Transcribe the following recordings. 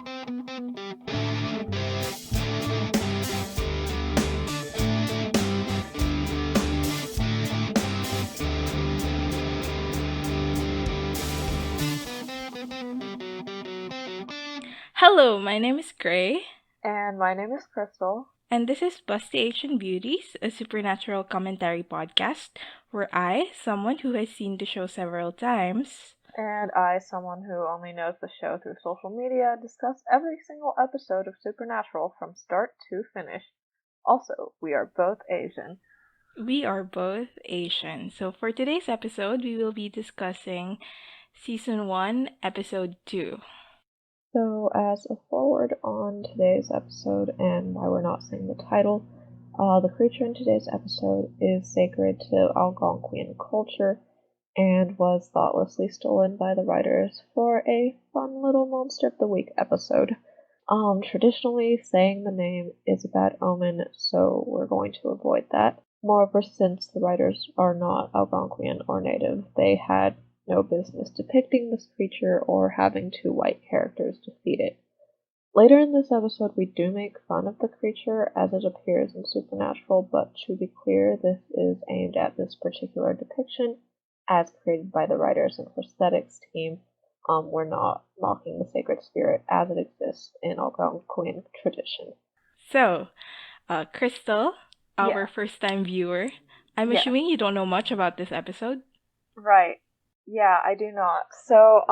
Hello, my name is Gray, And my name is Crystal. and this is Busty Asian Beauties, a supernatural commentary podcast where I, someone who has seen the show several times, And I, someone who only knows the show through social media, discuss every single episode of Supernatural from start to finish. Also, we are both Asian. we are both Asian. So for today's episode, we will be discussing Season 1, Episode 2. So, as a forward on today's episode and why we're not saying the title, the creature in today's episode is sacred to Algonquian culture and was thoughtlessly stolen by the writers for a fun little Monster of the Week episode. Traditionally, saying the name is a bad omen, so we're going to avoid that. Moreover, since the writers are not Algonquian or native, they had no business depicting this creature or having two white characters defeat it. Later in this episode, we do make fun of the creature as it appears in Supernatural, but to be clear, this is aimed at this particular depiction as created by the writers and prosthetics team. We're not mocking the sacred spirit as it exists in Algonquin tradition. So, Crystal, our Yeah. first-time viewer, I'm Yeah. assuming you don't know much about this episode. Right. Yeah, I do not. So,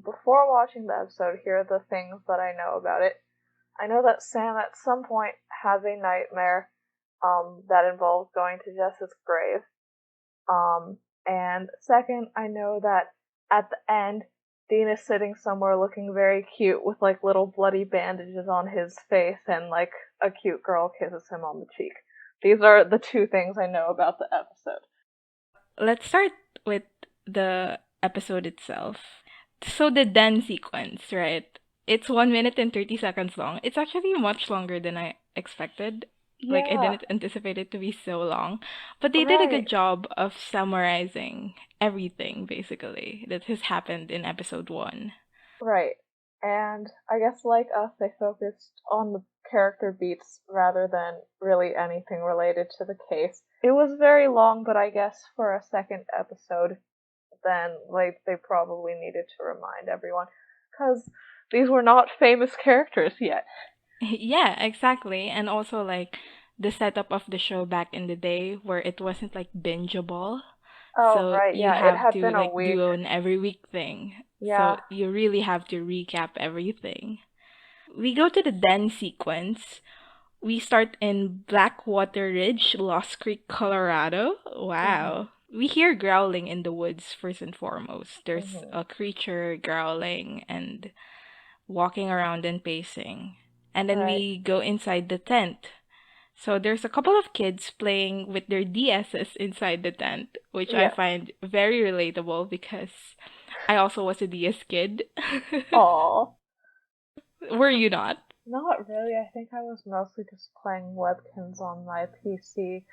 before watching the episode, here are the things that I know about it. I know that Sam at some point has a nightmare, that involves going to Jess's grave. And second, I know that at the end, Dean is sitting somewhere looking very cute with like little bloody bandages on his face and like a cute girl kisses him on the cheek. These are the two things I know about the episode. Let's start with the episode itself. So the den sequence, right? It's 1 minute and 30 seconds long. It's actually much longer than I expected. Like, I Yeah, didn't anticipate it to be so long. But they did a good right, job of summarizing everything, basically, that has happened in episode 1. right. And I guess like us, they focused on the character beats rather than really anything related to the case. It was very long, but I guess for a second episode, then like they probably needed to remind everyone because these were not famous characters yet. Yeah, exactly. And also, like, the setup of the show back in the day where it wasn't, like, bingeable. Oh, So right, you yeah, it have had to, been a like, week. do an every week thing. So Yeah, you really have to recap everything. We go to the den sequence. We start in Blackwater Ridge, Lost Creek, Colorado. hmm Wow. We hear growling in the woods first and foremost. There's hmm a creature growling and walking around and pacing. And then right, we go inside the tent. So there's a couple of kids playing with their DSs inside the tent, which I yeah. find very relatable because I also was a DS kid. Aw. Were you not? Not really, I think I was mostly just playing Webkins on my PC.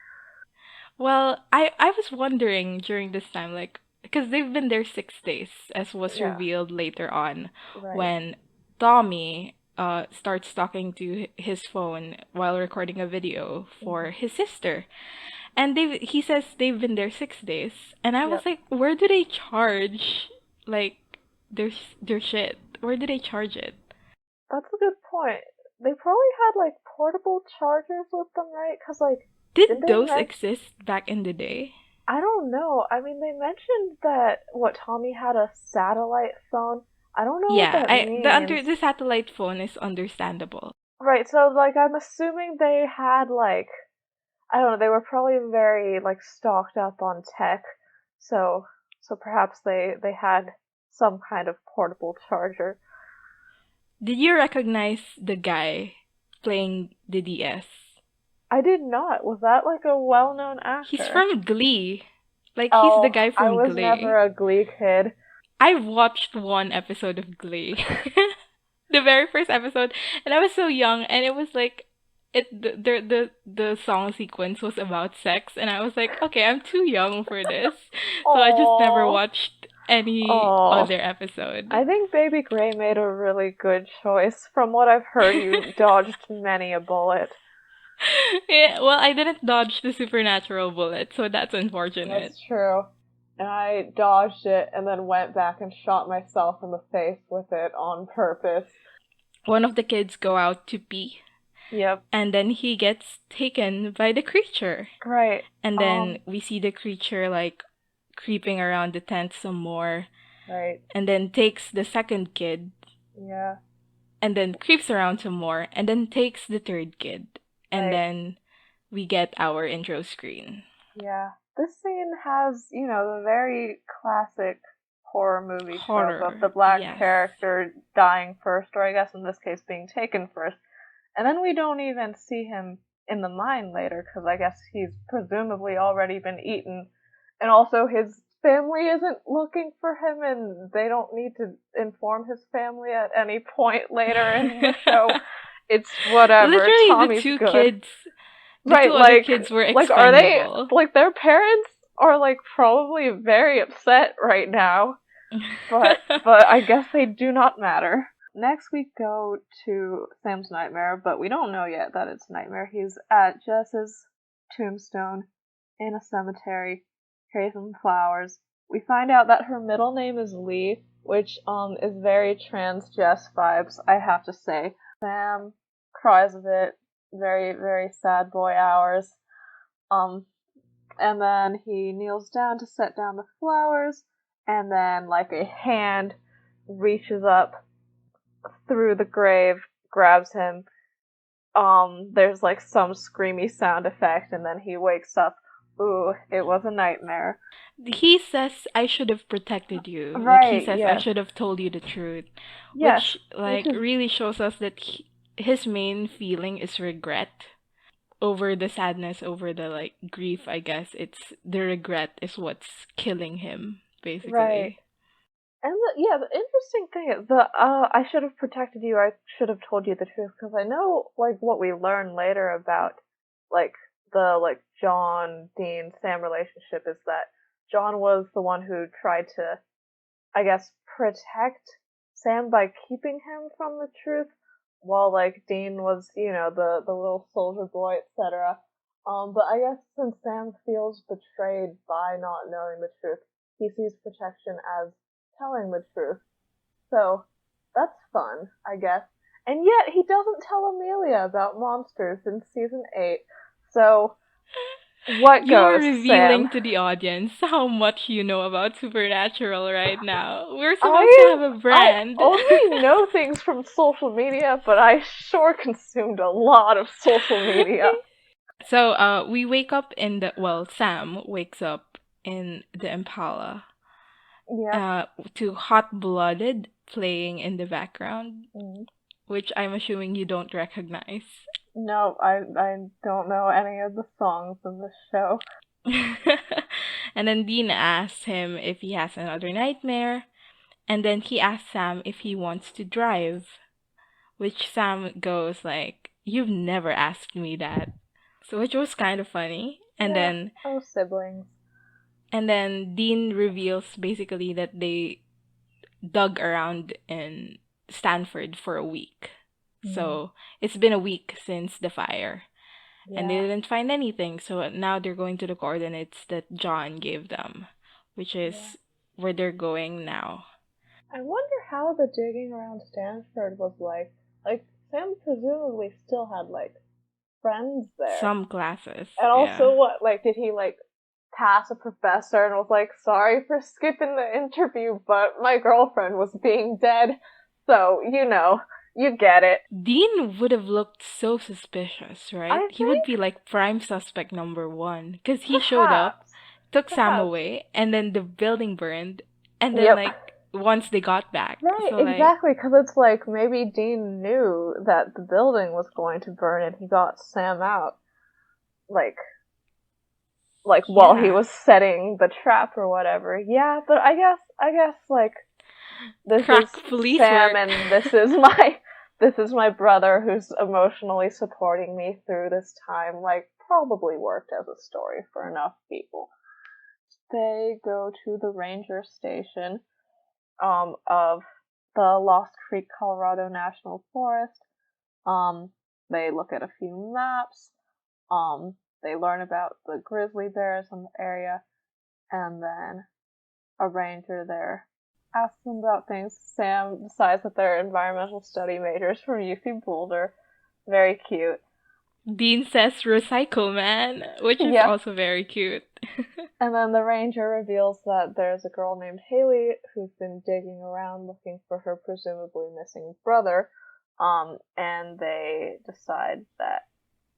Well, I was wondering during this time, like, because they've been there 6 days, as was Yeah, revealed later on, right. when Tommy starts talking to his phone while recording a video for hmm his sister, and he says they've been there 6 days, and I was Yep. like, where do they charge, like, their shit? Where do they charge it? That's a good point. They probably had like portable chargers with them, right? Because like, did Did they those mention? exist back in the day? I don't know. I mean, they mentioned that what Tommy had a satellite phone. I don't know what Yeah, that I means. the satellite phone is understandable. Right, so like I'm assuming they had like I don't know, they were probably very like stocked up on tech. So perhaps they had some kind of portable charger. Did you recognize the guy playing the DS? I did not. Was that like a well-known He's actor? from Glee. Like, he's the Oh, guy I from was never Glee. a Glee kid. I've watched one episode of Glee. The very first episode, and I was so young, and it was like the song sequence was about sex, and I was like, okay, I'm too young for this. So I just never Oh, watched any Oh, other episode. I think Baby Gray made a really good choice. From what I've heard, you dodged many a bullet. Yeah, well, I didn't dodge the supernatural bullet, so that's unfortunate. That's true. And I dodged it and then went back and shot myself in the face with it on purpose. One of the kids go out to pee, Yep. and then he gets taken by the creature. Right. And then we see the creature like creeping around the tent some more. Right. And then takes the second kid. Yeah. And then creeps around some more. And then takes the third kid. And then we get our intro screen. Yeah. This scene has, the very classic horror movie trope of the black character dying first, or I guess in this case being taken first. And then we don't even see him in the mine later, because I guess he's presumably already been eaten. And also his family isn't looking for him, and they don't need to inform his family at any point later in the show. It's whatever. Literally, Tommy's the two good. kids, the right, two other kids were expendable. Are they, their parents are, probably very upset right now. But I guess they do not matter. Next we go to Sam's nightmare, but we don't know yet that it's nightmare. He's at Jess's tombstone in a cemetery, carrying some flowers. We find out that her middle name is Lee, which is very trans Jess vibes, I have to say. Sam cries a bit, very, very sad boy hours. And then he kneels down to set down the flowers, and then a hand reaches up through the grave, grabs him. There's some screamy sound effect, and then he wakes up. Ooh, it was a nightmare. He says, I should have protected you. Right, he says, I should have told you the truth. Yes. Which, really shows us that his main feeling is regret. Over the sadness, over the, grief, I guess. It's the regret is what's killing him, basically. Right. And the interesting thing is I should have protected you, I should have told you the truth, because I know, what we learn later about, the, John, Dean, Sam relationship is that John was the one who tried to, I guess, protect Sam by keeping him from the truth, while, Dean was, the little soldier boy, etc. But I guess since Sam feels betrayed by not knowing the truth, he sees protection as telling the truth. So, that's fun, I guess. And yet, he doesn't tell Amelia about monsters in season 8. So, what goes, You're revealing Sam? to the audience how much you know about Supernatural right now. We're supposed to have a brand. I only know things from social media, but I sure consumed a lot of social media. So, we wake up Sam wakes up in the Impala. Yeah. To Hot Blooded playing in the background, which I'm assuming you don't recognize. No, I don't know any of the songs in this show. And then Dean asks him if he has another nightmare, and then he asks Sam if he wants to drive, which Sam goes you've never asked me that. So which was kind of funny. And then siblings. And then Dean reveals basically that they dug around in Stanford for a week. So it's been a week since the fire. Yeah. And they didn't find anything. So now they're going to the coordinates that John gave them, which is where they're going now. I wonder how the digging around Stanford was like. Sam presumably still had, friends there. Some classes. And also, did he, pass a professor and was sorry for skipping the interview, but my girlfriend was being dead. So, you get it. Dean would have looked so suspicious, right? He would be prime suspect number 1. Because he showed up, took Sam away, and then the building burned. And then, once they got back. Right, so, exactly. Because it's maybe Dean knew that the building was going to burn and he got Sam out. While he was setting the trap or whatever. Yeah, but I guess this Crack is police Sam work. And this is my brother who's emotionally supporting me through this time. Probably worked as a story for enough people. they go to the ranger station of the Lost Creek, Colorado National Forest. They look at a few maps. They learn about the grizzly bears in the area, and then a ranger there asks them about things. Sam decides that they're environmental study majors from UC Boulder. Very cute. Dean says recycle, man, which is also very cute. And then the ranger reveals that there's a girl named Haley who's been digging around looking for her presumably missing brother. And they decide that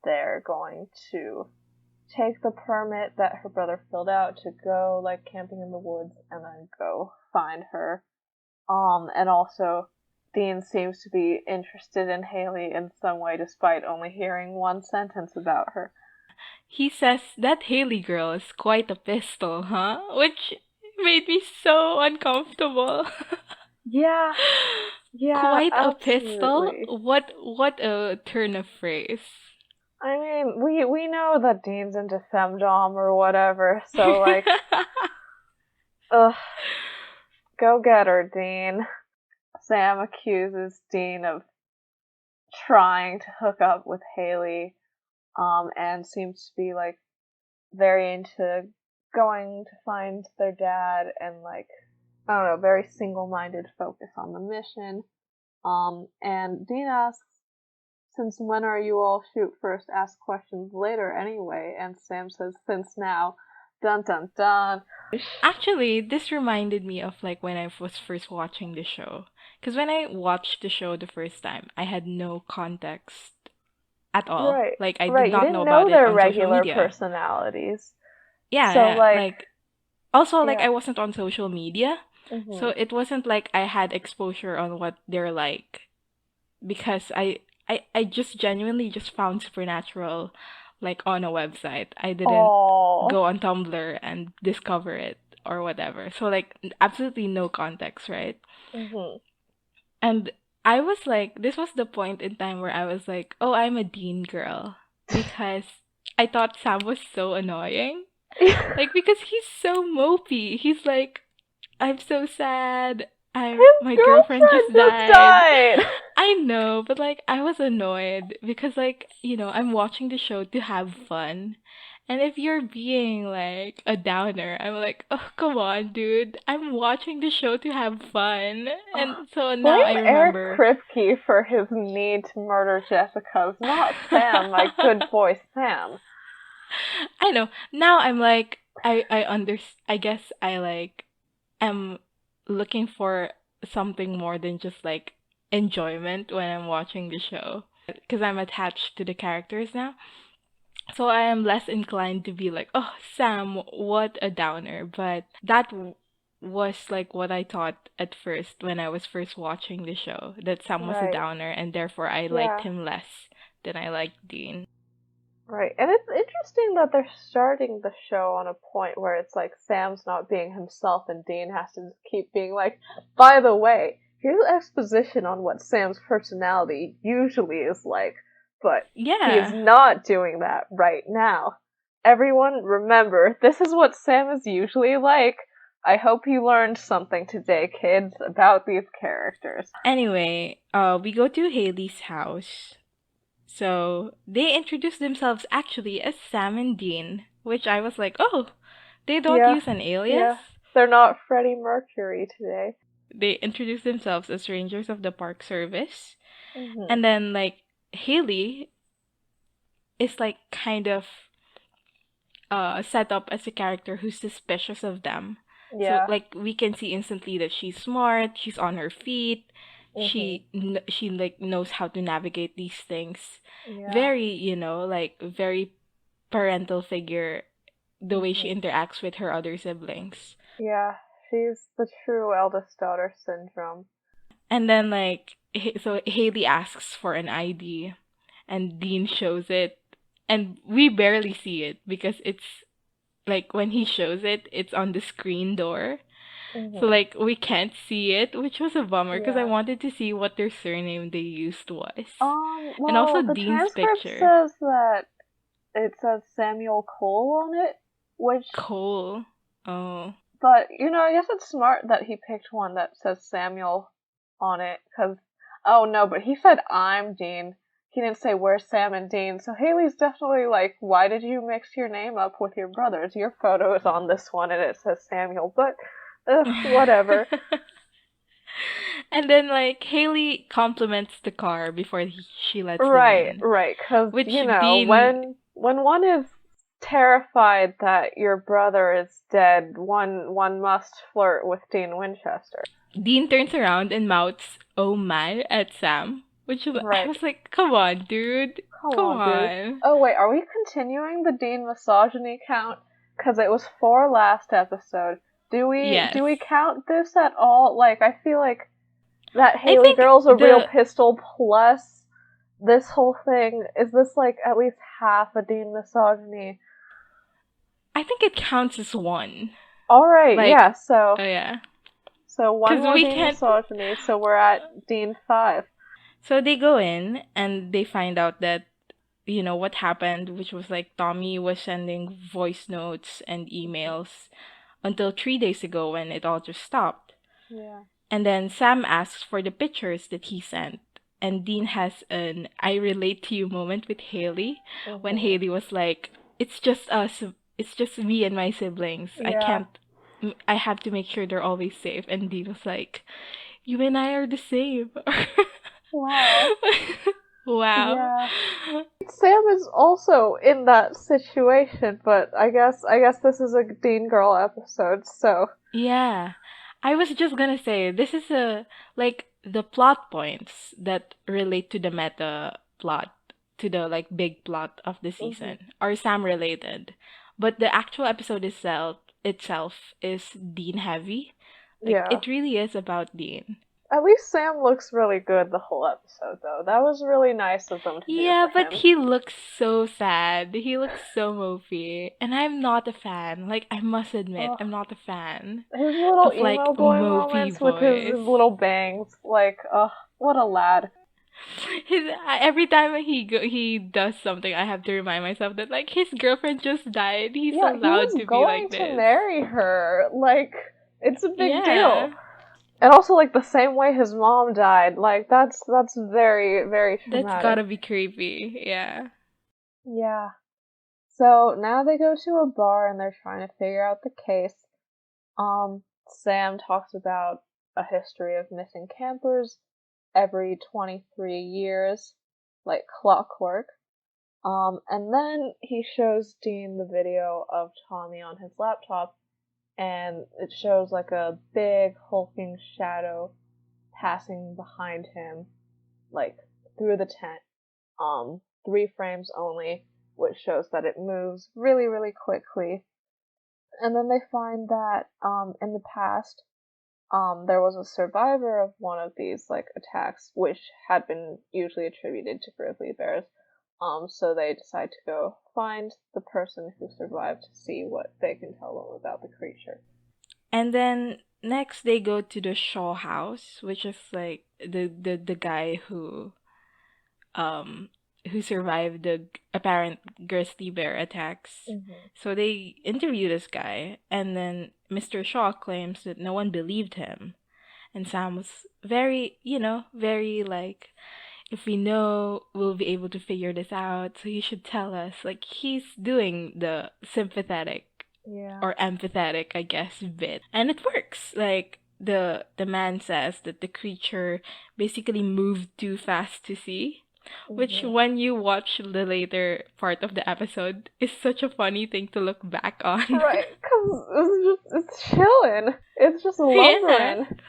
they're going to take the permit that her brother filled out to go like camping in the woods and then go find her. And also Dean seems to be interested in Haley in some way despite only hearing one sentence about her. He says that Haley girl is quite a pistol, huh? Which made me so uncomfortable. Yeah. Quite absolutely. a pistol? What a turn of phrase. I mean, we know that Dean's into femdom or whatever, so like, ugh, go get her, Dean. Sam accuses Dean of trying to hook up with Haley, and seems to be like very into going to find their dad and like, I don't know, very single-minded focus on the mission. And Dean asks, since when are you all shoot first, ask questions later anyway? And Sam says, since now. Dun dun dun. Actually, this reminded me of like when I was first watching the show. Because when I watched the show the first time, I had no context at all. Right. Like I did not know about their it on regular social media. personalities. Yeah, so yeah, like also like I wasn't on social media. Mm-hmm. So it wasn't like I had exposure on what they're like. Because I just genuinely just found Supernatural like on a website. I didn't go on Tumblr and discover it or whatever. So like absolutely no context, right? Mm-hmm. And I was like, this was the point in time where I was like, oh, I'm a Dean girl. Because I thought Sam was so annoying. Like, because he's so mopey. He's like, I'm so sad. My girlfriend just died. I know, but like I was annoyed because like, you know, I'm watching the show to have fun. And if you're being like a downer, I'm like, oh come on, dude. I'm watching the show to have fun. And so now I remember Eric Kripke for his need to murder Jessica's, not Sam, my good boy Sam. I know. Now I'm like I guess I like am looking for something more than just like enjoyment when I'm watching the show because I'm attached to the characters now. So I am less inclined to be like, oh, Sam, what a downer. But that was like what I thought at first when I was first watching the show, that Sam was a downer and therefore I liked him less than I liked Dean. Right, and it's interesting that they're starting the show on a point where it's like Sam's not being himself and Dean has to keep being like, by the way, here's exposition on what Sam's personality usually is like, but he is not doing that right now. Everyone, remember, this is what Sam is usually like. I hope you learned something today, kids, about these characters. Anyway, we go to Haley's house. So they introduce themselves actually as Sam and Dean, which I was like, oh, they don't use an alias? Yeah. They're not Freddie Mercury today. They introduce themselves as Rangers of the Park Service. Mm-hmm. And then, like, Haley is, like, kind of set up as a character who's suspicious of them. Yeah. So, like, we can see instantly that she's smart, she's on her feet, mm-hmm. she like knows how to navigate these things. Yeah. Very, you know, like very parental figure the way she interacts with her other siblings. Yeah, she's the true eldest daughter syndrome. And then like so Haley asks for an ID and Dean shows it and we barely see it because it's like when he shows it, it's on the screen door. Mm-hmm. So, like, we can't see it, which was a bummer because I wanted to see what their surname they used was. Well, and also the Dean's transcript picture. Says that it says Samuel Cole on it, which... Cole? Oh. But, I guess it's smart that he picked one that says Samuel on it, because, oh no, but he said I'm Dean. He didn't say where's Sam and Dean, so Haley's definitely like, why did you mix your name up with your brother's? Your photo is on this one and it says Samuel, but, whatever. And then, like, Haley compliments the car before she lets them Right, in. right, because, Which Dean, when one is terrified that your brother is dead, one must flirt with Dean Winchester. Dean turns around and mouths, "Oh my," at Sam. I Right. was like, come on, dude. Come Come on, dude. on. Oh, wait, are we continuing the Dean misogyny count? Because it was 4 last episode. Yes. Do we count this at all? Like, I feel like that I Haley think girl's a real the pistol plus this whole thing. Is this like at least half a Dean misogyny? I think it counts as one. Alright, Like, yeah, so oh yeah. one Because more we Dean can't. misogyny, so we're at Dean 5. So they go in and they find out that, what happened, which was like Tommy was sending voice notes and emails until 3 days ago when it all just stopped. Yeah. And then Sam asks for the pictures that he sent. And Dean has an I relate to you moment with Haley when Mm-hmm. Haley was like, "It's just us. It's just me and my siblings. Yeah. I have to make sure they're always safe." And Dean was like, "You and I are the same." Wow. Wow. Yeah. Sam is also in that situation, but I guess this is a Dean Girl episode, so Yeah. I was just gonna say, this is like the plot points that relate to the meta plot, to the like big plot of the mhm. season, are Sam related. But the actual episode itself is Dean heavy. Like Yeah. it really is about Dean. At least Sam looks really good the whole episode, though. That was really nice of them to do Yeah, for but him. he looks so sad. He looks so mopey. And I'm not a fan. Like, I must admit, Ugh. I'm not a fan His little of like emo boy mopey moments with his boys. little bangs, like, ugh, what a lad. Every time he does something, I have to remind myself that like his girlfriend just died. He's Yeah, he allowed was to be going like to this. marry her. Like, it's a big deal. Yeah, And also, like, the same way his mom died. Like, that's very, very that's traumatic. gotta be creepy. Yeah. Yeah. So now they go to a bar and they're trying to figure out the case. Sam talks about a history of missing campers every 23 years, like clockwork. And then he shows Dean the video of Tommy on his laptop, and it shows like a big hulking shadow passing behind him, like through the tent. 3 frames only, which shows that it moves really, really quickly. And then they find that in the past, there was a survivor of one of these like attacks, which had been usually attributed to grizzly bears. So they decide to go find the person who survived to see what they can tell them about the creature. And then next they go to the Shaw house, which is like the guy um who survived the apparent grizzly bear attacks. Mm-hmm. So they interview this guy, and then Mr. Shaw claims that no one believed him. And Sam was very, very like, if we know, we'll be able to figure this out, so you should tell us. Like, he's doing the sympathetic Yeah. or empathetic, I guess, bit. And it works. Like, the man says that the creature basically moved too fast to see, which Mm-hmm. when you watch the later part of the episode is such a funny thing to look back on. Right, cause it's chilling. It's just Yeah. lumbering.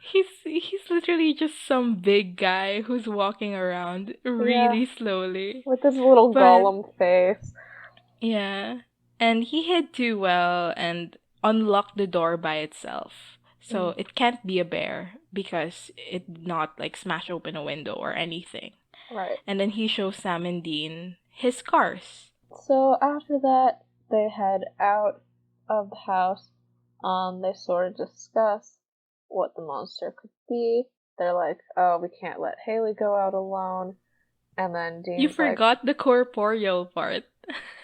He's literally just some big guy who's walking around Yeah, really slowly. with his little But golem face. yeah. And he hid too well and unlocked the door by itself. So Mm. it can't be a bear because it did not like smash open a window or anything. Right. And then he shows Sam and Dean his scars. So after that, they head out of the house. They sort of discuss what the monster could be. They're like, "Oh, we can't let Haley go out alone." And then You Dean's like, forgot the corporeal part.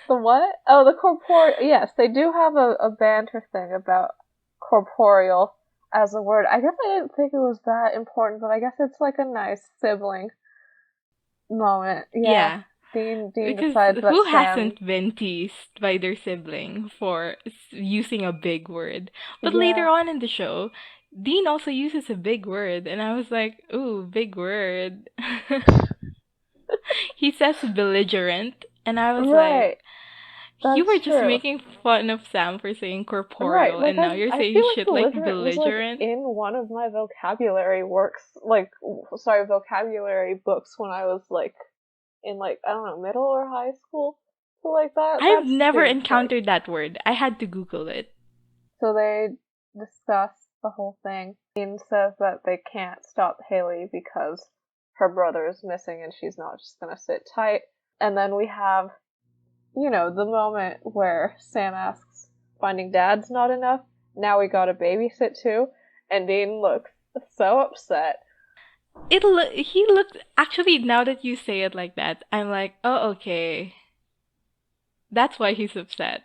The what? Oh, the corporeal. Yes, they do have a banter thing about corporeal as a word. I guess I didn't think it was that important, but I guess it's like a nice sibling moment. Yeah. Yeah. Dean Because decides that who Sam. hasn't been teased by their sibling for using a big word? But later Yeah. on in the show, Dean also uses a big word, and I was like, ooh, big word. He says belligerent, and I was like, Right. you were That's just true. making fun of Sam for saying Right. corporeal, Like and now you're I saying feel like shit like belligerent was like belligerent. in one of my vocabulary works, like sorry, vocabulary books when I was like in like I don't know middle or high school, so like that. I've That never seems like. encountered that word. I had to Google it. So they discuss the whole thing. Dean says that they can't stop Haley because her brother is missing and she's not just gonna sit tight. And then we have, the moment where Sam asks, finding dad's not enough? Now we gotta babysit too? And Dean looks so upset. He looked actually now that you say it like that, I'm like, oh okay. That's why he's upset.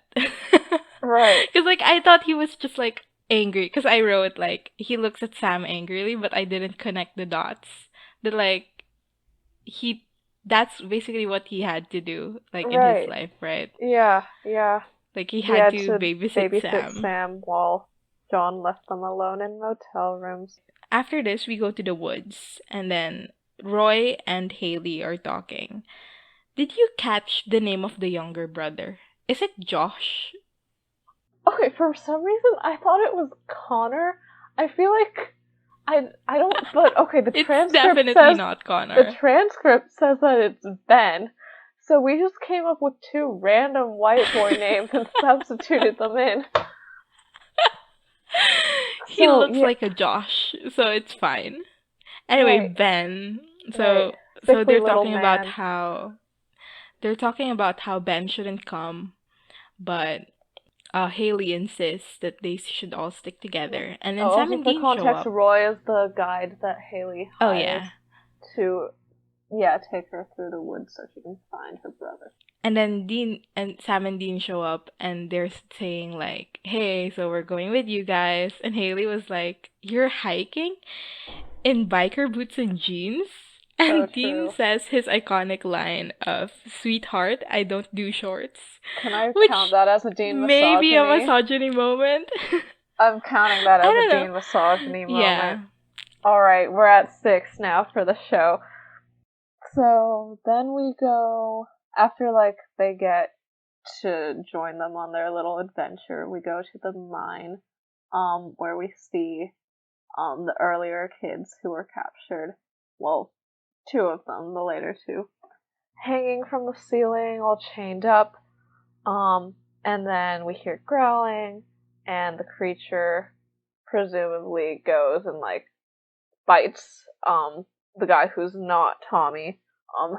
Right, Cuz like I thought he was just like angry cuz I wrote like he looks at Sam angrily, but I didn't connect the dots. That like he that's basically what he had to do like in his right. life, right? Yeah, yeah. Like he He had had to to babysit babysit Sam. Sam while John left them alone in motel rooms. After this, we go to the woods, and then Roy and Haley are talking. Did you catch the name of the younger brother? Is it Josh? Okay, for some reason I thought it was Connor. I feel like I don't but okay, It's definitely not the Connor. transcript says that it's Ben. So we just came up with two random white boy names and substituted them in. He So looks yeah, like a Josh, so it's fine. Anyway, right, Ben. right. So Sickly little man. they're talking about how Ben shouldn't come, but Haley insists that they should all stick together, and Oh, then Sam also and for Dean show context, up. Roy is the guide that Haley Oh hires yeah. to, yeah, take her through the woods so she can find her brother. And then Dean and Sam and Dean show up and they're saying like, "Hey, so we're going with you guys." And Haley was like, "You're hiking in biker boots and jeans?" So And Dean true. says his iconic line of, "Sweetheart, I don't do shorts," Can I count which that as a Dean may be a misogyny? misogyny moment. I'm counting that I as a don't know. Dean misogyny moment. Yeah. Alright, we're at 6 now for the show. So then we go, after like they get to join them on their little adventure, we go to the mine, where we see the earlier kids who were captured. Well, two of them, the later two, hanging from the ceiling, all chained up. And then we hear growling, and the creature presumably goes and like bites the guy who's not Tommy,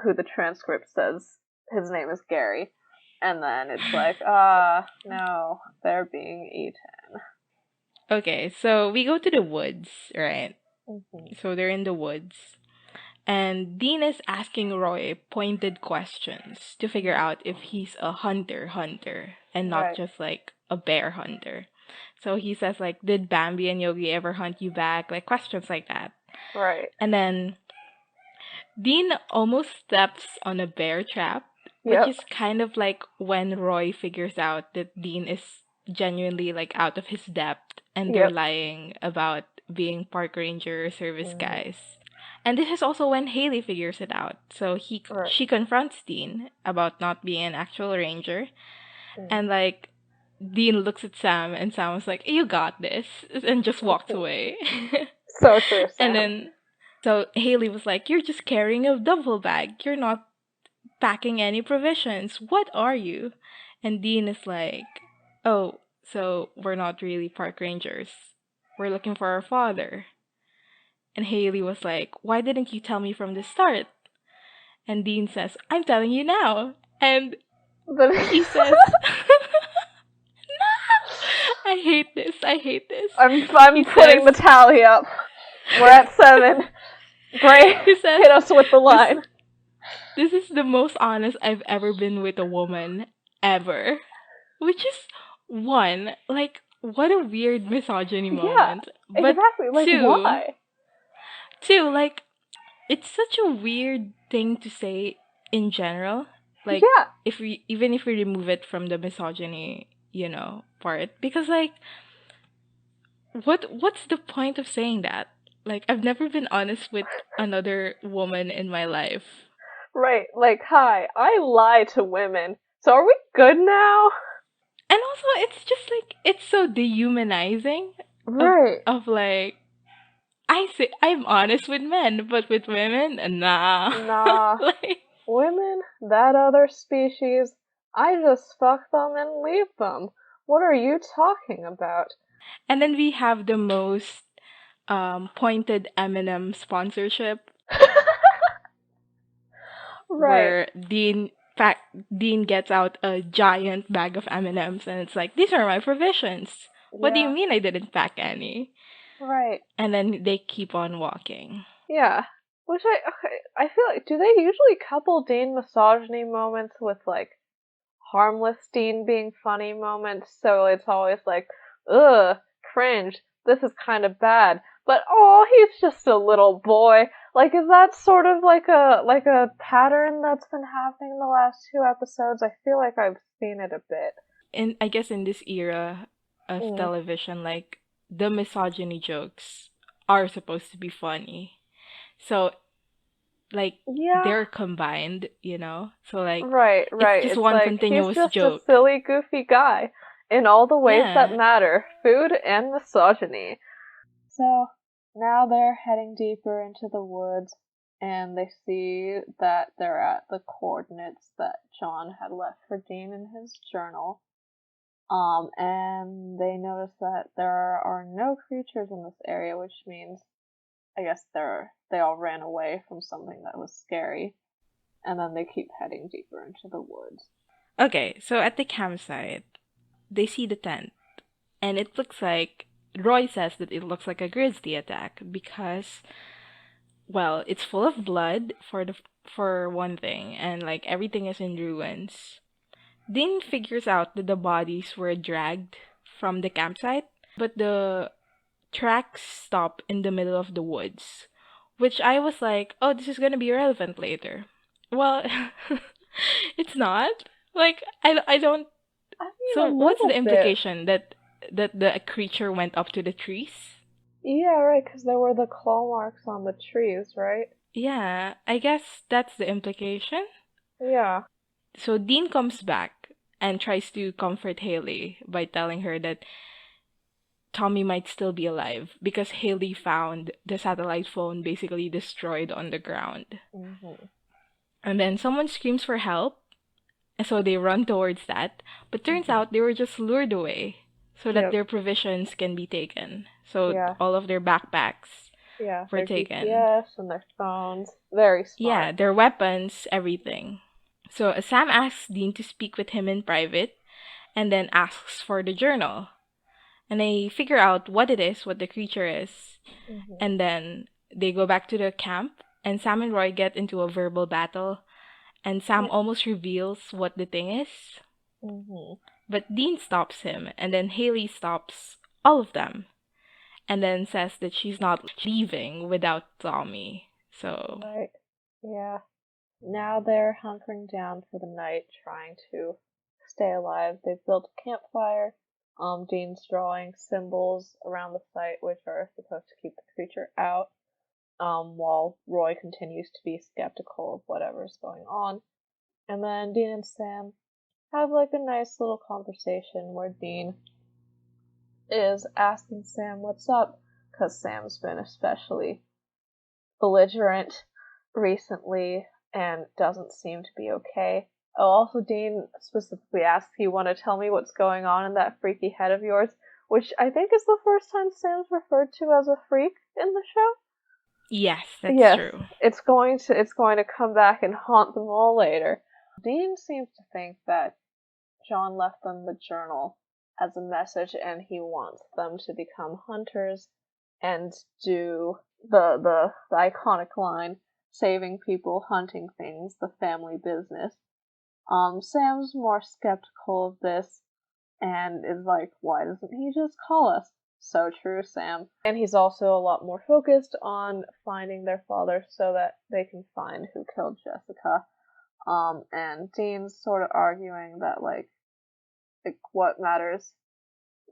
who the transcript says his name is Gary. And then it's like, no, they're being eaten. Okay, so we go to the woods, right? Mm-hmm. So they're in the woods. And Dean is asking Roy pointed questions to figure out if he's a hunter and not Right, just like a bear hunter. So he says like, did Bambi and Yogi ever hunt you back? Like questions like that. right. And then Dean almost steps on a bear trap, which Yep. is kind of like when Roy figures out that Dean is genuinely like out of his depth and they're Yep. lying about being park ranger service Mm-hmm. guys. And this is also when Haley figures it out. So Right. she confronts Dean about not being an actual ranger, and like Dean looks at Sam and Sam was like, "You got this," and just walks Mm-hmm. away. So true, And Sam. then so Haley was like, "You're just carrying a duffel bag. You're not packing any provisions. What are you?" And Dean is like, "Oh, so we're not really park rangers. We're looking for our father." And Haley was like, "Why didn't you tell me from the start?" And Dean says, "I'm telling you now." And But he says, "No! I hate this. I hate this." I'm He putting says, the tally up. We're at 7. Gray, he says, hit us with the this line. this is the most honest I've ever been with a woman. ever. Which is one, like, what a weird misogyny Yeah, moment. But exactly. Like, two, why? two, like, it's such a weird thing to say in general. Like, Yeah, if we even if we remove it from the misogyny, part, because like, what's the point of saying that? Like, I've never been honest with another woman in my life. right. Like, hi, I lie to women. So are we good now? And also, it's just like it's so dehumanizing of Right. of like I say I'm honest with men, but with women, nah. Nah. Like, Women, that other species, I just fuck them and leave them. What are you talking about? and then we have the most pointed Eminem sponsorship Right. where Dean gets out a giant bag of M&Ms and it's like, these are my provisions. What do you Yeah, mean I didn't pack any? right. And then they keep on walking. Yeah. Which I feel like, do they usually couple Dean misogyny moments with like harmless Dean being funny moments? So it's always like, ugh, cringe, this is kind of bad. But oh, he's just a little boy. Like, is that sort of like a pattern that's been happening in the last two episodes? I feel like I've seen it a bit. And I guess in this era of Mm. television, like, the misogyny jokes are supposed to be funny. So, like, Yeah, they're combined. So, like, right, it's right. just It's one like he's continuous just a joke. silly, goofy guy in all the ways that Yeah. matter, food and misogyny. So now they're heading deeper into the woods, and they see that they're at the coordinates that John had left for Dean in his journal. And they notice that there are no creatures in this area, which means I guess they all ran away from something that was scary. And then they keep heading deeper into the woods. Okay, so at the campsite, they see the tent, and it looks like Roy says that it looks like a grizzly attack because, well, it's full of blood for one thing, and like everything is in ruins. Dean figures out that the bodies were dragged from the campsite, but the tracks stop in the middle of the woods, which I was like, oh, this is gonna be relevant later. Well, it's not. Like, I don't. I mean, So, a what's the little bit. implication that the creature went up to the trees? Yeah, right, because there were the claw marks on the trees, right? Yeah, I guess that's the implication. Yeah. So Dean comes back and tries to comfort Haley by telling her that Tommy might still be alive because Haley found the satellite phone basically destroyed on the ground. Hmm. And then someone screams for help, and so they run towards that. But turns Hmm. out they were just lured away so that Yep. their provisions can be taken. So Yeah. all of their backpacks Yeah. were Their taken. GPS and their phones. Very Yeah, smart. their weapons, everything. So Sam asks Dean to speak with him in private and then asks for the journal. And they figure out what the creature is. Hmm. And then they go back to the camp, and Sam and Roy get into a verbal battle. And Sam Yep. almost reveals what the thing is. Hmm. But Dean stops him, and then Haley stops all of them. And then says that she's not leaving without Tommy. So, Right. Yeah. Now they're hunkering down for the night, trying to stay alive. They've built a campfire. Dean's drawing symbols around the site, which are supposed to keep the creature out. While Roy continues to be skeptical of whatever's going on. And then Dean and Sam have like a nice little conversation where Dean is asking Sam what's up, because Sam's been especially belligerent recently and doesn't seem to be okay. Oh, also, Dean specifically asks, "You want to tell me what's going on in that freaky head of yours?" Which I think is the first time Sam's referred to as a freak in the show. yes, that's Yes, true. it's going to come back and haunt them all later. Dean seems to think that John left them the journal as a message and he wants them to become hunters and do the iconic line, saving people, hunting things, the family business. Sam's more skeptical of this and is like, why doesn't he just call us? So true, Sam. And he's also a lot more focused on finding their father so that they can find who killed Jessica. And Dean's sort of arguing that, like what matters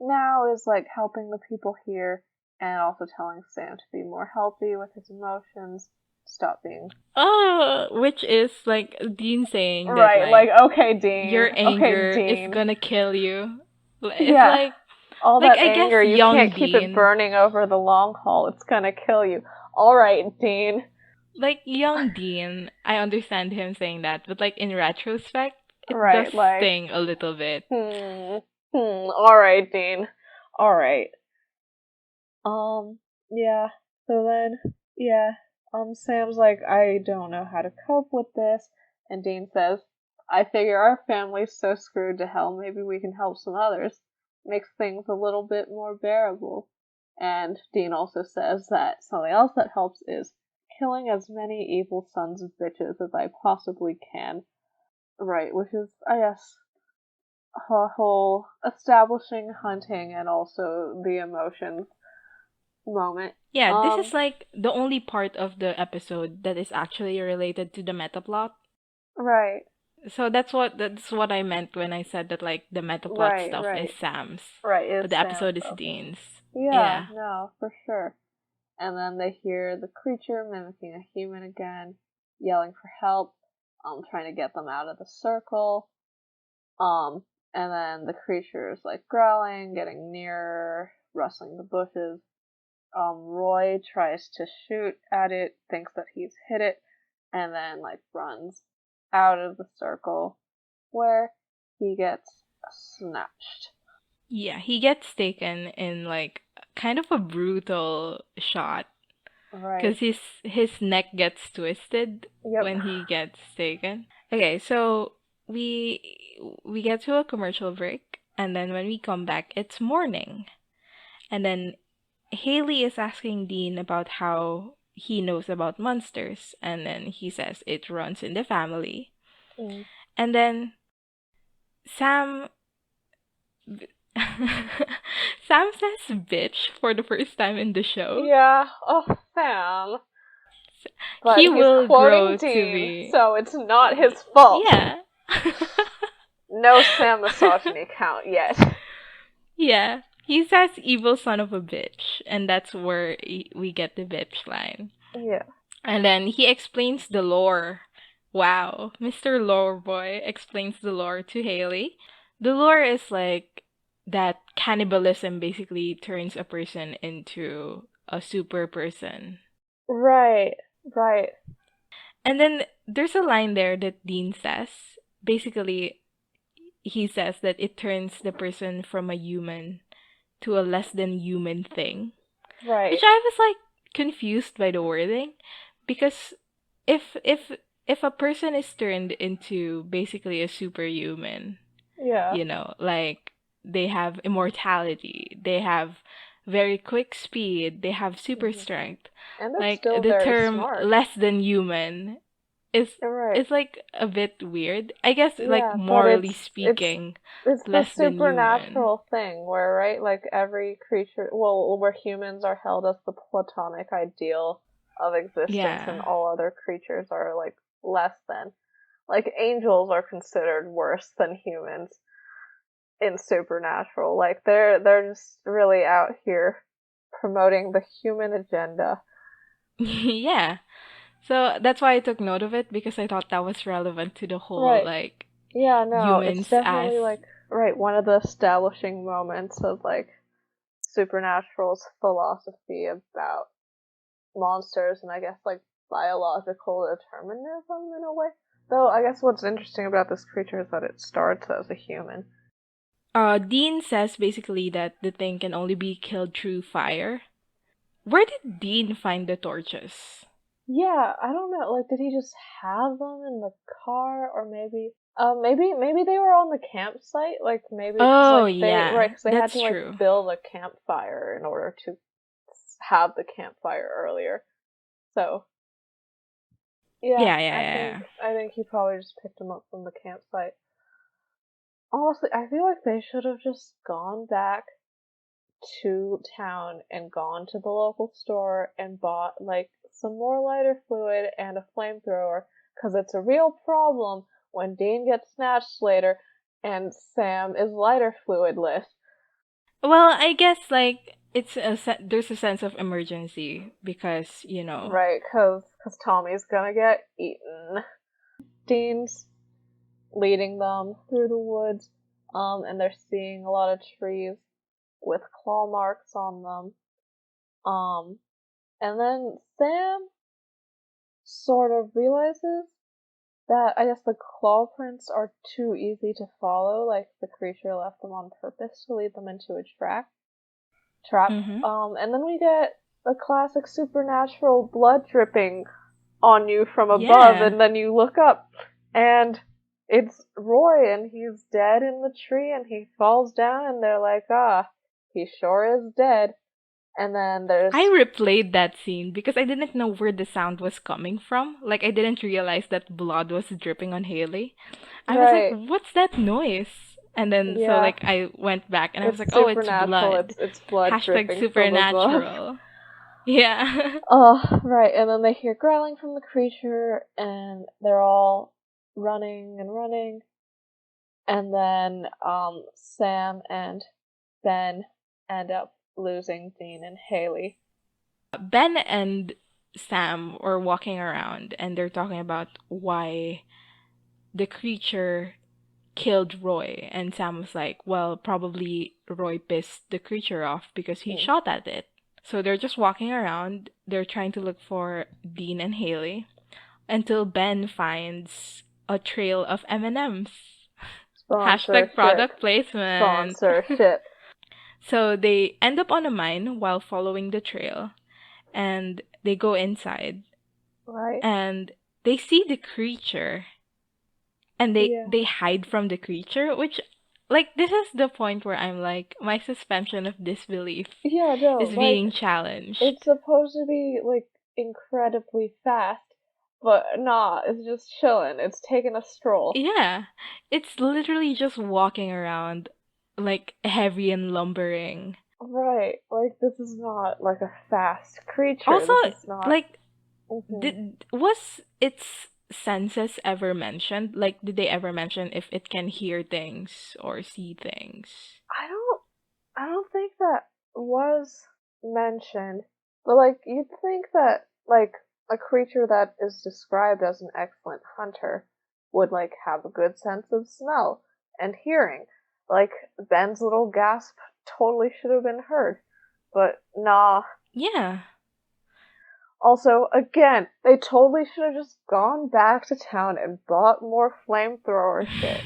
now is, like, helping the people here and also telling Sam to be more healthy with his emotions, stop being... Oh, which is like Dean saying that Right, like, okay, Dean. your anger Okay, is Dean. gonna kill you. It's Yeah. like all like that I guess anger, you young can't keep Dean, it burning over the long haul. It's gonna kill you. All right, Dean. like young Dean, I understand him saying that, but like in retrospect, it does Right, like, sting a little bit. all right, Dean. All right. Yeah. So then, yeah. Sam's like, I don't know how to cope with this, and Dean says, I figure our family's so screwed to hell, maybe we can help some others. Makes things a little bit more bearable. And Dean also says that something else that helps is killing as many evil sons of bitches as I possibly can. Right, which is, I guess, a whole establishing hunting and also the emotions moment. Yeah, this is like the only part of the episode that is actually related to the meta plot. Right. So that's what I meant when I said that like the meta plot stuff is Sam's, Right, but is the Sam's episode is focus. Dean's. Yeah, no, for sure. And then they hear the creature mimicking a human again, yelling for help, trying to get them out of the circle. And then the creature is like growling, getting nearer, rustling the bushes. Roy tries to shoot at it, thinks that he's hit it, and then like runs out of the circle where he gets snatched. Yeah, he gets taken in like kind of a brutal shot. Right. Because his neck gets twisted when he gets taken. Okay, so we get to a commercial break, and then when we come back, it's morning. And then Haley is asking Dean about how he knows about monsters, and then he says it runs in the family. And then Sam Sam says bitch for the first time in the show. Yeah. Oh, Sam. But he he's will grow quoting to Dean, be. so it's not his fault. Yeah. No Sam misogyny count yet. Yeah. He says evil son of a bitch, and that's where we get the bitch line. Yeah. And then he explains the lore. Wow. Mr. Lore Boy explains the lore to Haley. The lore is like that cannibalism basically turns a person into a super person. Right. Right. And then there's a line there that Dean says. Basically, he says that it turns the person from a human to a less than human thing. Right. Which I was like confused by the wording, because if a person is turned into basically a superhuman, Yeah. you know, like they have immortality, they have very quick speed, they have super strength. And they're like still the very term smart. less than human is Right. it's like a bit weird. I guess Yeah, like but morally speaking, it's the less than human. supernatural thing where, right, like every creature, well, where humans are held as the platonic ideal of existence, Yeah. and all other creatures are like less than. Like angels are considered worse than humans in supernatural. Like they're just really out here promoting the human agenda. Yeah. So that's why I took note of it, because I thought that was relevant to the whole Right. like Yeah, no, humans it's definitely as like right, one of the establishing moments of like Supernatural's philosophy about monsters and I guess like biological determinism in a way. Though I guess what's interesting about this creature is that it starts as a human. Dean says basically that the thing can only be killed through fire. Where did Dean find the torches? Yeah, I don't know. Like, did he just have them in the car, or maybe they were on the campsite. Like maybe because they had to like true. build a campfire in order to have the campfire earlier. So Yeah, Yeah, yeah, yeah. I think he probably just picked him up from the campsite. Honestly, I feel like they should have just gone back to town and gone to the local store and bought like some more lighter fluid and a flamethrower, because it's a real problem when Dean gets snatched later and Sam is lighter fluidless. Well, I guess like there's a sense of emergency because, Right, cause Tommy's gonna get eaten. Dean's leading them through the woods, and they're seeing a lot of trees with claw marks on them. Um, and then Sam sort of realizes that I guess the claw prints are too easy to follow, like the creature left them on purpose to lead them into a trap. Mm-hmm. And then we get the classic supernatural blood dripping on you from above, Yeah. and then you look up, and it's Roy, and he's dead in the tree, and he falls down, and they're like, ah, he sure is dead. And then there's I replayed that scene because I didn't know where the sound was coming from. Like, I didn't realize that blood was dripping on Haley. I was like, right, what's that noise? And then, so, yeah, like, I went back and I was like, it's oh, it's supernatural. blood. It's blood Hashtag dripping from above. supernatural. Yeah. Oh, right, and then they hear growling from the creature, and they're all running and running, and then Sam and Ben end up losing Dean and Haley. Ben and Sam were walking around and they're talking about why the creature killed Roy. And Sam was like, well, probably Roy pissed the creature off because he Hmm. shot at it. So they're just walking around. They're trying to look for Dean and Haley until Ben finds a trail of M&Ms. Hashtag Sponsorship. product placement. Sponsorship. So they end up on a mine while following the trail, and they go inside, Right? and they see the creature, and they Yeah. they hide from the creature, which, like, this is the point where I'm like, my suspension of disbelief Yeah, no, is like, being challenged. it's supposed to be, like, incredibly fast, but nah, it's just chilling. It's taking a stroll. Yeah, it's literally just walking around, like, heavy and lumbering. Right. Like, this is not, like, a fast creature. Also, This is not. like, Mhm. was its senses ever mentioned? Like, did they ever mention if it can hear things or see things? I don't. I don't think that was mentioned, but like you'd think that like a creature that is described as an excellent hunter would like have a good sense of smell and hearing. Like Ben's little gasp totally should have been heard, but nah. Yeah. Also, again, they totally should have just gone back to town and bought more flamethrower shit.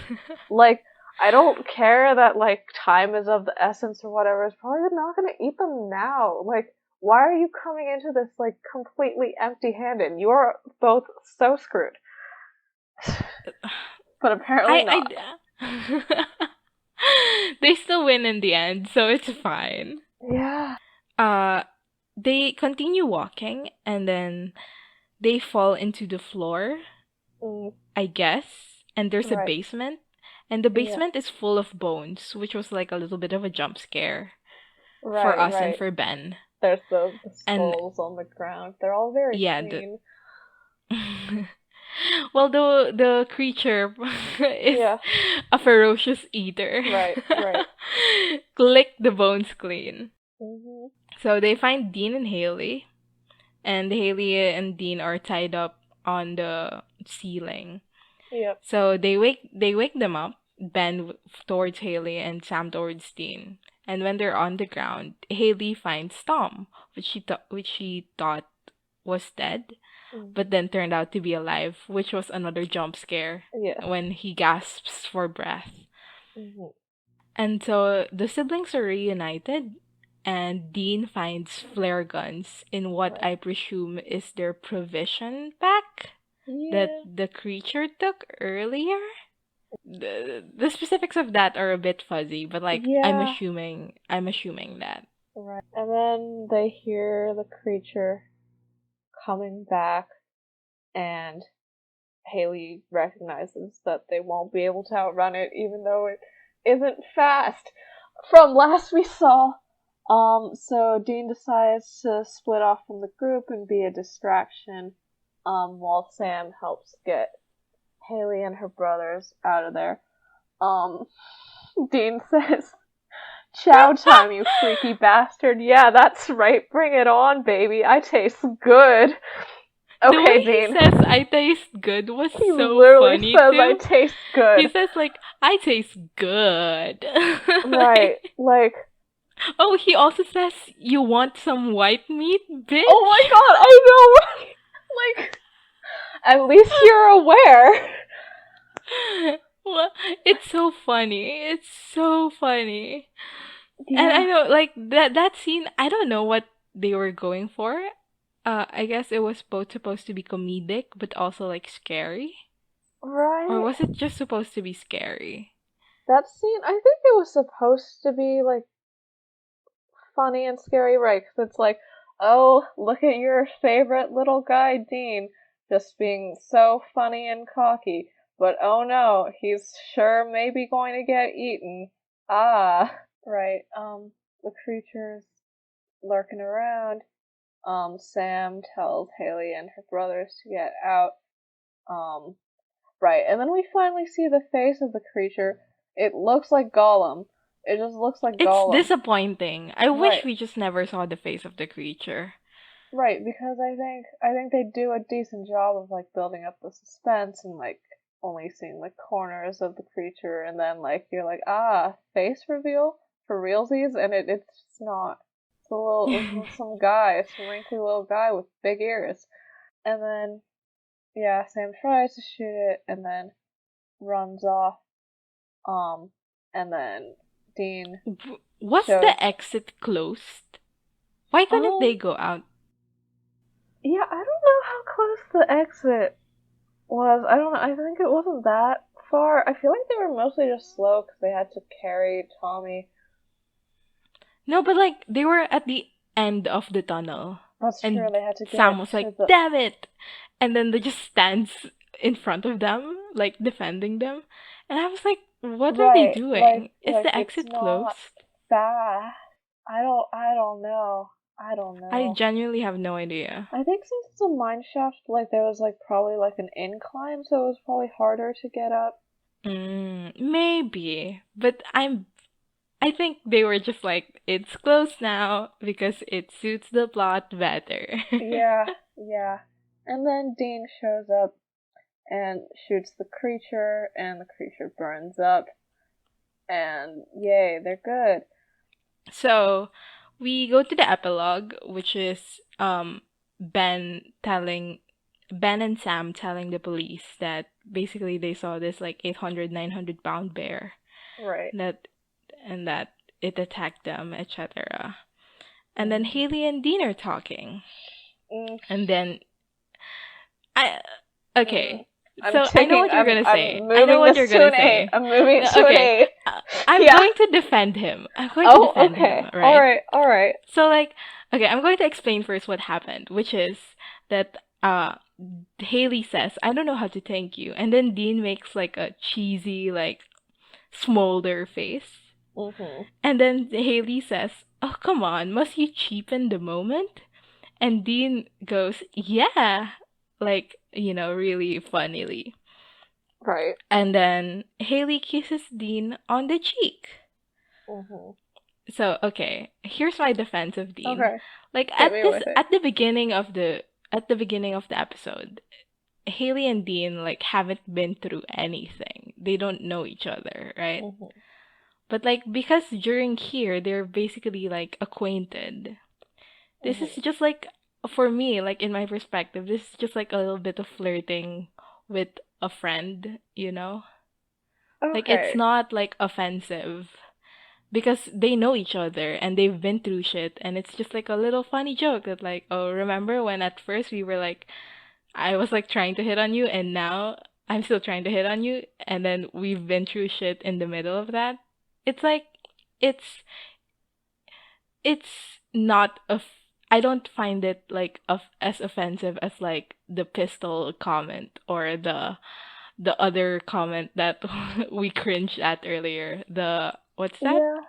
Like, I don't care that, like, time is of the essence or whatever. It's probably not gonna eat them now. Like, why are you coming into this, like, completely empty handed? You're both so screwed. But apparently not. They still win in the end, so it's fine. Yeah. Uh, they continue walking and then they fall into the floor, Mm, I guess, and there's a right. basement. And the Yeah. basement is full of bones, which was like a little bit of a jump scare for Right, us and right. for Ben. There's the And skulls on the ground. They're all very yeah, clean. well, the creature is Yeah. a ferocious eater. Right, right. Lick the bones clean. Mhm. So they find Dean and Haley, and Haley and Dean are tied up on the ceiling. Yep. So they wake them up, Ben towards Haley and Sam towards Dean. And when they're on the ground, Haley finds Tom, which she thought was dead, but Mhm. then turned out to be alive, which was another jump scare Yes. when he gasps for breath. Mhm. And so the siblings are reunited, and Dean finds flare guns in what Right. I presume is their provision pack that Yeah. the creature took earlier. The specifics of that are a bit fuzzy, but like Yeah. I'm assuming that. Right. And then they hear the creature coming back, and Haley recognizes that they won't be able to outrun it, even though it isn't fast. From last we saw, so Dean decides to split off from the group and be a distraction, while Sam helps get Haley and her brothers out of there. Dean says, "Chow time, you freaky bastard." Yeah, that's right. Bring it on, baby. I taste good. The Okay, way Dean. he says "I taste good" was He so literally funny says, too. "I taste good." He says like "I taste good." Right, like, Oh, he also says "You want some white meat, bitch?" oh my god, I know, right? Like, at least you're aware. Well, it's so funny. It's so funny. And I Yeah, know, like that scene. I don't know what they were going for. I guess it was both supposed to be comedic, but also like scary. Or right. was it just supposed to be scary? That scene, I think it was supposed to be, like, funny and scary, right? 'Cause it's like, oh, look at your favorite little guy, Dean, just being so funny and cocky. But oh no, he's sure maybe going to get eaten. Ah, right. The creature's lurking around. Sam tells Haley and her brothers to get out. Um, right, and then we finally see the face of the creature. It looks like Gollum. It just looks like It's Gollum. disappointing. I wish Right. we just never saw the face of the creature. Right, because I think they do a decent job of like building up the suspense and like only seeing the corners of the creature, and then like you're like, face reveal for realsies, and it's not. It's some guy, some wrinkly little guy with big ears. And then yeah, Sam tries to shoot it and then runs off. Um and then Dean Was shows the exit closed? Why couldn't um they go out? yeah, I don't know how close the exit was. I don't know. I think it wasn't that far. I feel like they were mostly just slow because they had to carry Tommy. No, but like they were at the end of the tunnel. That's true. And They had to Sam get was to like, the damn it! And then they just stands in front of them, like defending them. And I was like, what are they right. doing? Is Like the it's exit not closed? fast. I don't know. I don't I know. genuinely have no idea. I think since it's a mine shaft, like there was like probably like an incline, so it was probably harder to get up. Maybe. But I think they were just like, it's closed now because it suits the plot better. Yeah, yeah. And then Dean shows up and shoots the creature, and the creature burns up. And yay, they're good. So we go to the epilogue, which is Ben telling Ben and Sam telling the police that basically they saw this like 800, 900 pound bear Right. that and that it attacked them, etc. And then Mm-hmm. Haley and Dean are talking. Mm, And then I mm. okay. I'm So I know taking. what you're gonna I'm say. I know moving what this you're to gonna an 8. say. I'm moving it to an Okay. 8. I'm Yeah. going to defend him. I'm going to Oh, defend okay. him, All right? right. All right. So like, okay, I'm going to explain first what happened, which is that Haley says, "I don't know how to thank you," and then Dean makes like a cheesy like smolder face, Mhm. and then Haley says, "Oh come on, must you cheapen the moment?" And Dean goes, "Yeah," like really funnily. Right. And then Haley kisses Dean on the cheek. Mhm. So, okay, here's my defense of Dean. Okay. Like Hit me with it. at the beginning of the episode, Haley and Dean like haven't been through anything. They don't know each other, right? Mhm. But like because during here they're basically like acquainted. This is Mhm. just like for me, like in my perspective, this is just like a little bit of flirting with a friend, you know? Like it's Okay. not like offensive because they know each other and they've been through shit, and it's just like a little funny joke that like, oh, remember when at first we were like I was like trying to hit on you and now I'm still trying to hit on you, and then we've been through shit in the middle of that. It's like it's it's not a I don't find it like as offensive as like the pistol comment or the other comment that we cringed at earlier. The what's that? Yeah.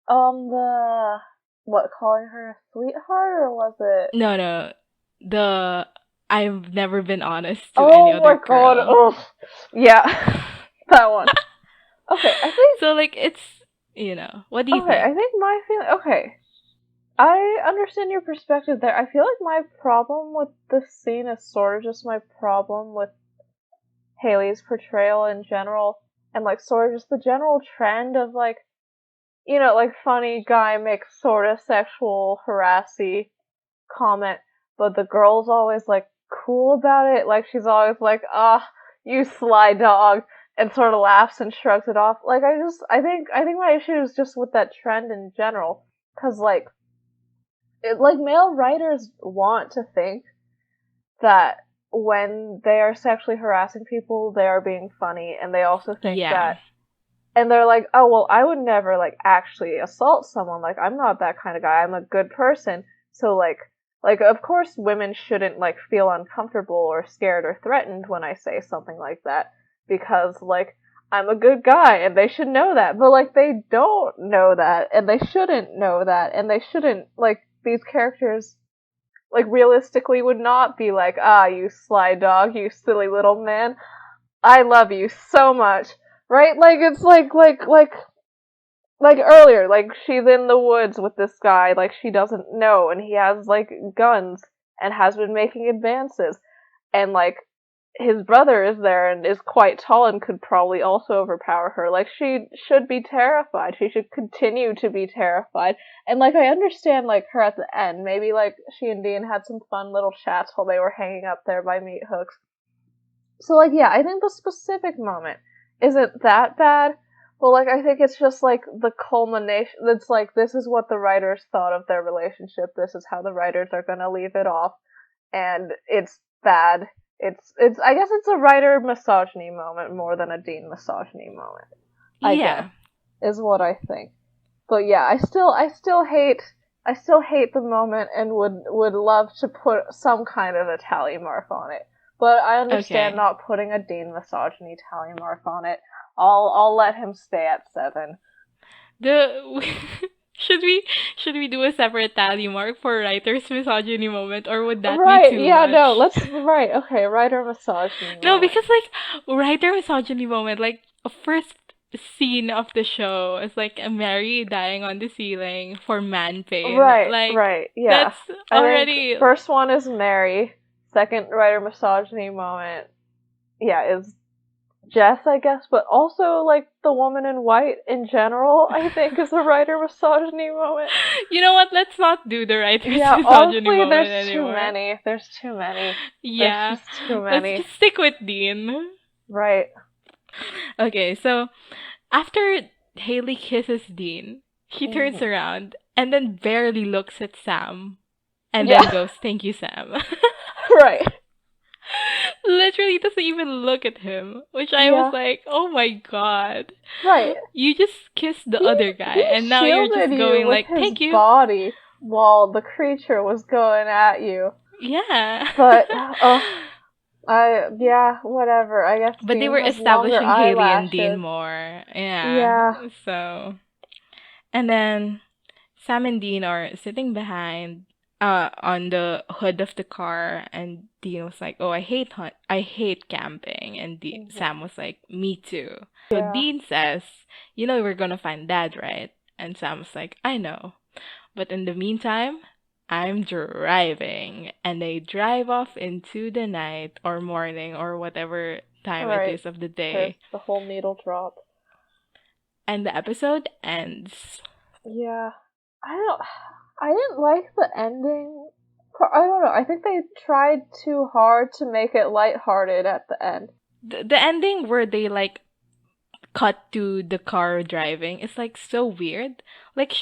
The what, calling her a sweetheart, or was it? No, no. The I've never been honest to any Oh other my god! girl. Oh, yeah, that one. Okay, I think. So like it's what do you Okay, I think? think my feeling. Okay, I understand your perspective there. I feel like my problem with this scene is sort of just my problem with Haley's portrayal in general, and like sort of just the general trend of like, like funny guy makes sort of sexual harassy comment, but the girl's always like cool about it. Like she's always like, "Ah, you sly dog," and sort of laughs and shrugs it off. Like I think my issue is just with that trend in general, because like male writers want to think that when they are sexually harassing people, they are being funny, and they also think Yeah. that, and they're like, oh well, I would never like actually assault someone. Like I'm not that kind of guy. I'm a good person. So like of course women shouldn't like feel uncomfortable or scared or threatened when I say something like that, because like I'm a good guy and they should know that. But like they don't know that, and they shouldn't know that, and they shouldn't, like, these characters like realistically would not be like, ah, you sly dog, you silly little man, I love you so much, right? Like it's like earlier, like she's in the woods with this guy, like she doesn't know, and he has like guns and has been making advances, and like his brother is there and is quite tall and could probably also overpower her. Like she should be terrified. She should continue to be terrified. And like I understand like her at the end. Maybe like she and Dean had some fun little chats while they were hanging up there by meat hooks. So like yeah, I think the specific moment isn't that bad. But like I think it's just like the culmination. It's like this is what the writers thought of their relationship. This is how the writers are gonna leave it off, and it's bad. It's I guess it's a writer misogyny moment more than a Dean misogyny moment, I guess, Yeah. is what I think. But yeah, I still hate the moment, and would love to put some kind of a tally mark on it. But I understand Okay. not putting a Dean misogyny tally mark on it. I'll let him stay at 7. The should we do a separate tally mark for writer's misogyny moment, or would that be Right, too yeah, no, much? let's, right, okay, writer misogyny No, moment. because like writer misogyny moment, like a first scene of the show is like a Mary dying on the ceiling for man pain. Right, Like right, yeah. that's I think already first one is Mary. Second writer misogyny moment, yeah, is Jess, I guess, but also like the woman in white in general, I think, is a writer misogyny moment. You know what? Let's not do the writer's Yeah, misogyny honestly, moment there's too anymore. many. There's too many. There's Yeah. just too Let's many. just stick with Dean. Right. Okay, so after Haley kisses Dean, she turns Hmm. around and then barely looks at Sam and then Yeah. goes, "Thank you, Sam." Right. Literally doesn't even look at him, which I was Yeah. like, "Oh my god. Right. You just kissed the He other guy he and now you're shielded just you going with like, his "Thank you." body while the creature was going at you. Yeah. But yeah, whatever. I guess But they Dean were has longer establishing Haley and Dean eyelashes. more. Yeah. Yeah. So, and then Sam and Dean are sitting behind on the hood of the car, and Dean was like, "Oh, I hate camping." And Hmm. Sam was like, "Me too." So Yeah. Dean says, "You know we're gonna find Dad, right?" And Sam was like, "I know. But in the meantime, I'm driving." And they drive off into the night or morning or whatever time it Right. is of the There's day. the whole needle drop. And the episode ends. Yeah. I don't. I didn't like the ending. I don't know. I think they tried too hard to make it lighthearted at the end. The ending where they like cut to the car driving is like so weird. Like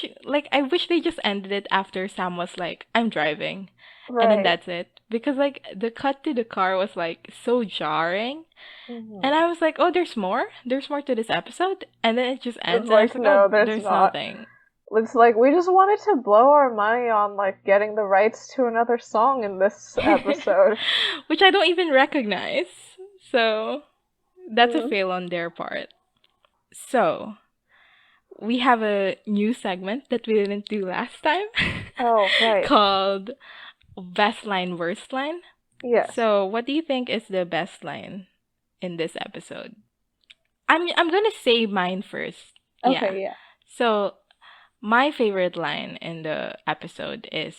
I wish they just ended it after Sam was like, "I'm driving," and then Right. that's it. Because like the cut to the car was like so jarring, and Hmm. I was like, "Oh, there's more. There's more to this episode," and then it just It's ends, and I was like, like, "Oh, no, there's there's not. nothing." It's like we just wanted to blow our money on like getting the rights to another song in this episode. Which I don't even recognize. So that's a Mm. fail on their part. So we have a new segment that we didn't do last time Oh, right. called Best Line, Worst Line. Yes. So what do you think is the best line in this episode? I'm gonna say mine first. Yeah. Okay, yeah. So my favorite line in the episode is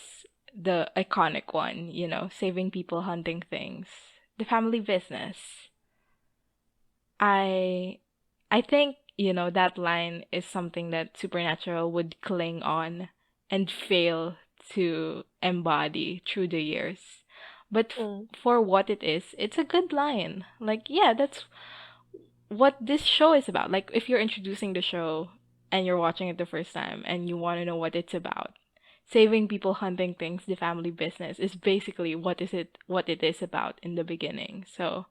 the iconic one, saving people, hunting things, the family business. I I think, that line is something that Supernatural would cling on and fail to embody through the years. But Mm. for what it is, it's a good line. Like, yeah, that's what this show is about. Like, if you're introducing the show and you're watching it the first time and you want to know what it's about, saving people, hunting things, the family business is basically what it is about in the beginning. So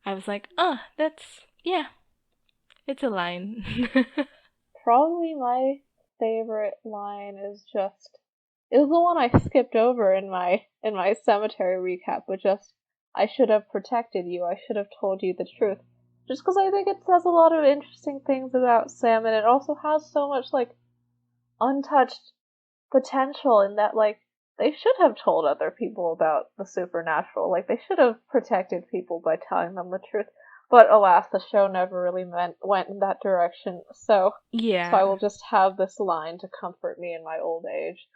I was like, that's yeah, it's a line. Probably my favorite line is the one I skipped over in my cemetery recap, but just I should have protected you. I should have told you the truth. Just because I think it says a lot of interesting things about Sam, and it also has so much like untouched potential in that like they should have told other people about the supernatural. Like they should have protected people by telling them the truth. But alas, the show never really went in that direction. So I Yeah. will just have this line to comfort me in my old age.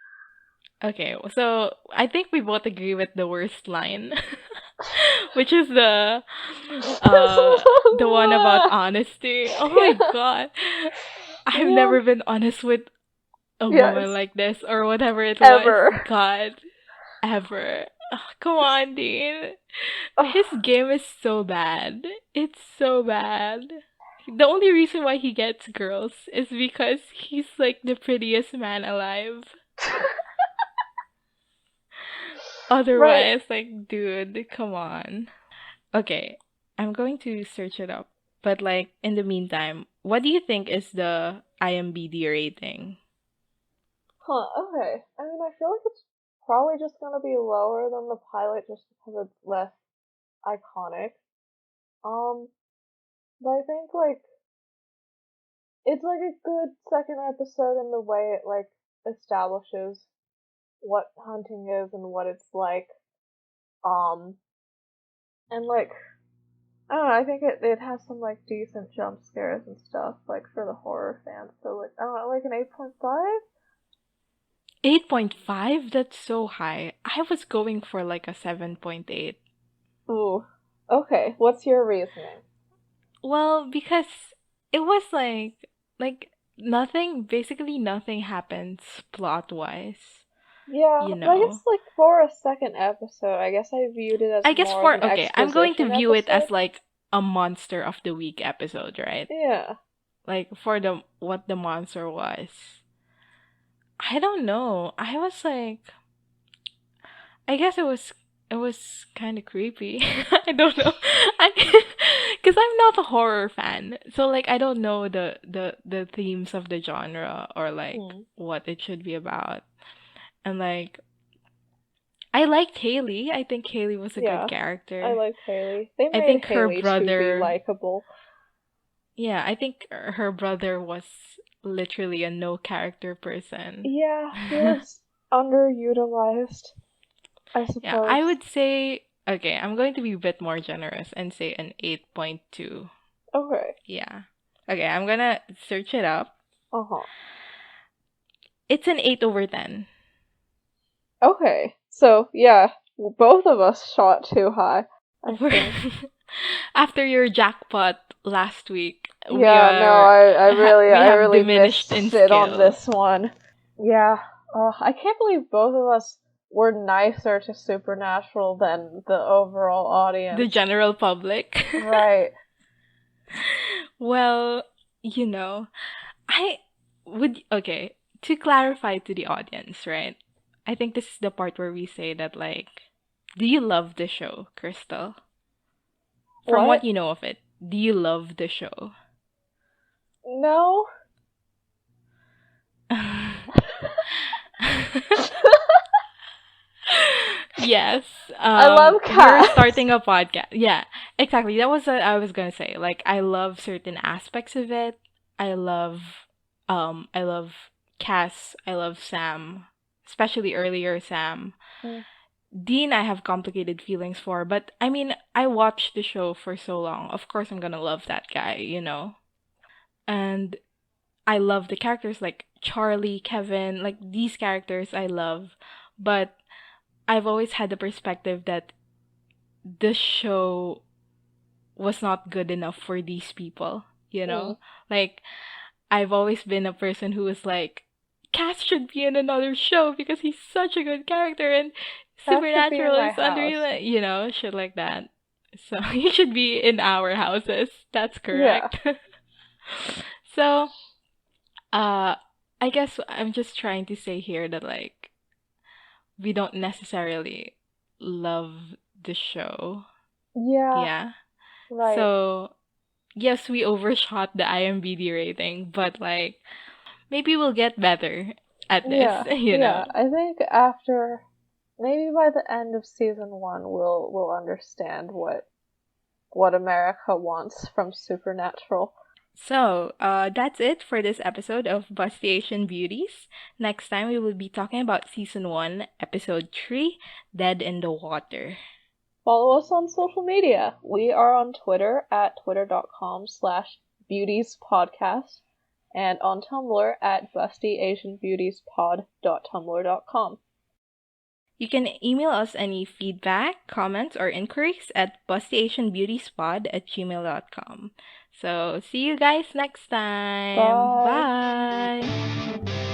Okay, so I think we both agree with the worst line, which is the one about honesty. Oh my god. I've Yeah. never been honest with a woman Yes. like this or whatever it was. Ever. God, ever. Ugh, come on, Dean. Ugh. His game is so bad. It's so bad. The only reason why he gets girls is because he's like the prettiest man alive. Right. Otherwise, like, dude, come on. Okay, I'm going to search it up. But, like, in the meantime, what do you think is the IMBD rating? Huh, okay. I mean, I feel like it's probably just gonna be lower than the pilot just because it's less iconic. Um, but I think, like, it's, like, a good second episode in the way it, like, establishes what hunting is and what it's like. Um, and, like, I don't know, I think it has some, like, decent jump scares and stuff, like, for the horror fans. So, like, I don't know, like an 8.5? 8.5? That's so high. I was going for like a 7.8. Ooh. Okay, what's your reasoning? Well, because it was like nothing, basically nothing happens plot-wise, Yeah, you but I know. guess like for a second episode, I guess I viewed it as I guess more of for an okay, I'm going to exposition view it episode. as like a monster of the week episode, right? Yeah. Like for the what the monster was. I don't know. I was like I guess it was kind of creepy. I don't know. I cuz I'm not a horror fan. So like I don't know the themes of the genre or like Hmm. what it should be about. And like I liked Haley. I think Haley was a good Yeah. I character. liked Haley. They I made think her Haley to be brother, likable. yeah, I think her brother was literally a no character person. Yeah, he was underutilized, I Yeah, I suppose. would say, okay, I'm going to be a bit more generous and say an 8.2. Okay. Yeah. Okay, I'm gonna search it up. Uh-huh. It's an 8 over 10. Okay. So, yeah, both of us shot too high, I think. After your jackpot last week, Yeah, no, I we have really diminished missed in it on skill. this one. Yeah, I can't believe both of us were nicer to Supernatural than the overall The audience. general public. Right. Well, I would, okay, to clarify to the audience, right? I think this is the part where we say that, like, do you love the show, Crystal? From what What? you know of it, do you love the show? No? Yes. I love You're cats. starting a podcast. Yeah, exactly. That was what I was gonna say. Like, I love certain aspects of it. I love, I love Cass. I love Sam, especially earlier Sam. Mm. Dean, I have complicated feelings for, but I mean, I watched the show for so long. Of course, I'm gonna love that guy, you know? And I love the characters like Charlie, Kevin, like these characters I love. But I've always had the perspective that the show was not good enough for these people, you Mm. know? Like, I've always been a person who was like, Cass should be in another show because he's such a good character and Cat should be in Supernatural my is house. unreal, you know, shit like that. So he should be in our houses. That's Yeah. correct. So, uh, I guess I'm just trying to say here that like we don't necessarily love the show. Yeah, Yeah. right. So, yes, we overshot the IMDb rating, but like maybe we'll get better at this, Yeah, you know. yeah. I think after maybe by the end of season one, we'll understand what America wants from Supernatural. So, that's it for this episode of Busty Asian Beauties. Next time, we will be talking about season 1, episode 3, Dead in the Water. Follow us on social media. We are on Twitter at twitter.com/beautiespodcast and on Tumblr at bustyasianbeautiespod.tumblr.com. You can email us any feedback, comments, or inquiries at bustyasianbeautiespod@gmail.com. So, see you guys next time. Bye. Bye!